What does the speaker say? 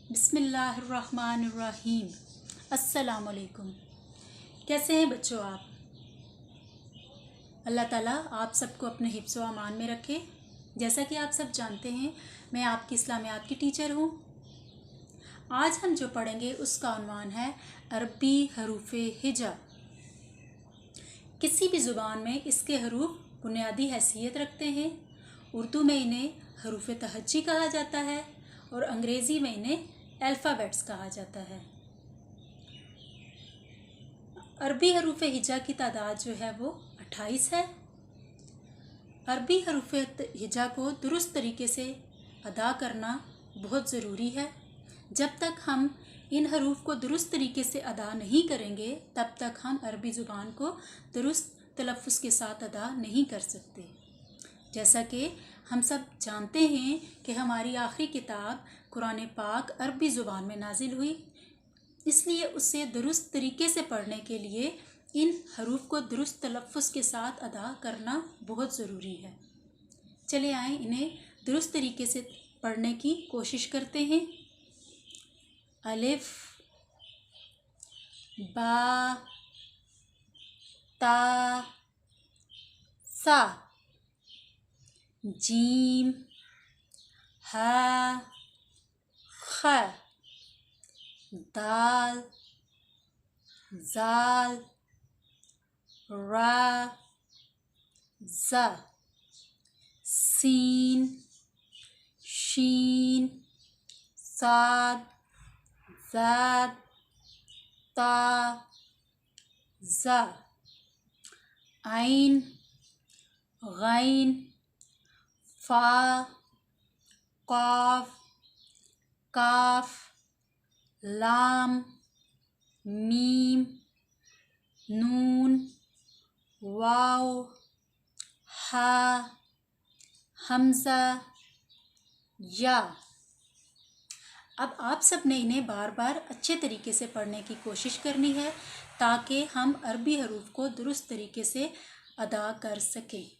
बिस्मिल्लाहिर्रहमानिर्रहीम। अस्सलाम वालेकुम। कैसे हैं बच्चों आप? अल्लाह ताला आप सबको अपने हिफ्ज़ व अमान में रखे। जैसा कि आप सब जानते हैं, मैं आपकी इस्लामियात की टीचर हूँ। आज हम जो पढ़ेंगे उसका उन्वान है अरबी हरूफ़े हिजा। किसी भी ज़ुबान में इसके हरूफ बुनियादी हैसियत रखते हैं। उर्दू में इन्हें हरूफ़ तहज्जी कहा जाता है और अंग्रेज़ी में इन्हें अल्फ़ाबेट्स कहा जाता है। अरबी हरूफ़ हिजा की तादाद जो है वो 28 है। अरबी हरूफ़ हिजा को दुरुस्त तरीके से अदा करना बहुत ज़रूरी है। जब तक हम इन हरूफ को दुरुस्त तरीके से अदा नहीं करेंगे तब तक हम अरबी ज़ुबान को दुरुस्त तलफ़्फ़ुज़ के साथ अदा नहीं कर सकते। जैसा कि हम सब जानते हैं कि हमारी आखिरी किताब कुरान पाक अरबी ज़ुबान में नाजिल हुई, इसलिए उसे दुरुस्त तरीके से पढ़ने के लिए इन हरूफ को दुरुस्त तलफ़्फ़ुज़ के साथ अदा करना बहुत ज़रूरी है। चले आए इन्हें दुरुस्त तरीके से पढ़ने की कोशिश करते हैं। अलिफ, बा, ता, सा, जीम, हा, ख, दाल, ज़ाल, रा, ज़ा, सीन, शीन, साद, ज़ाद, ता, ज़ा, आइन, गैन, फा, क़ाफ, काफ, लाम, मीम, नून, वाव, हा, हमज़ा, या। अब आप सब ने इन्हें बार बार अच्छे तरीके से पढ़ने की कोशिश करनी है ताकि हम अरबी हरूफ को दुरुस्त तरीके से अदा कर सकें।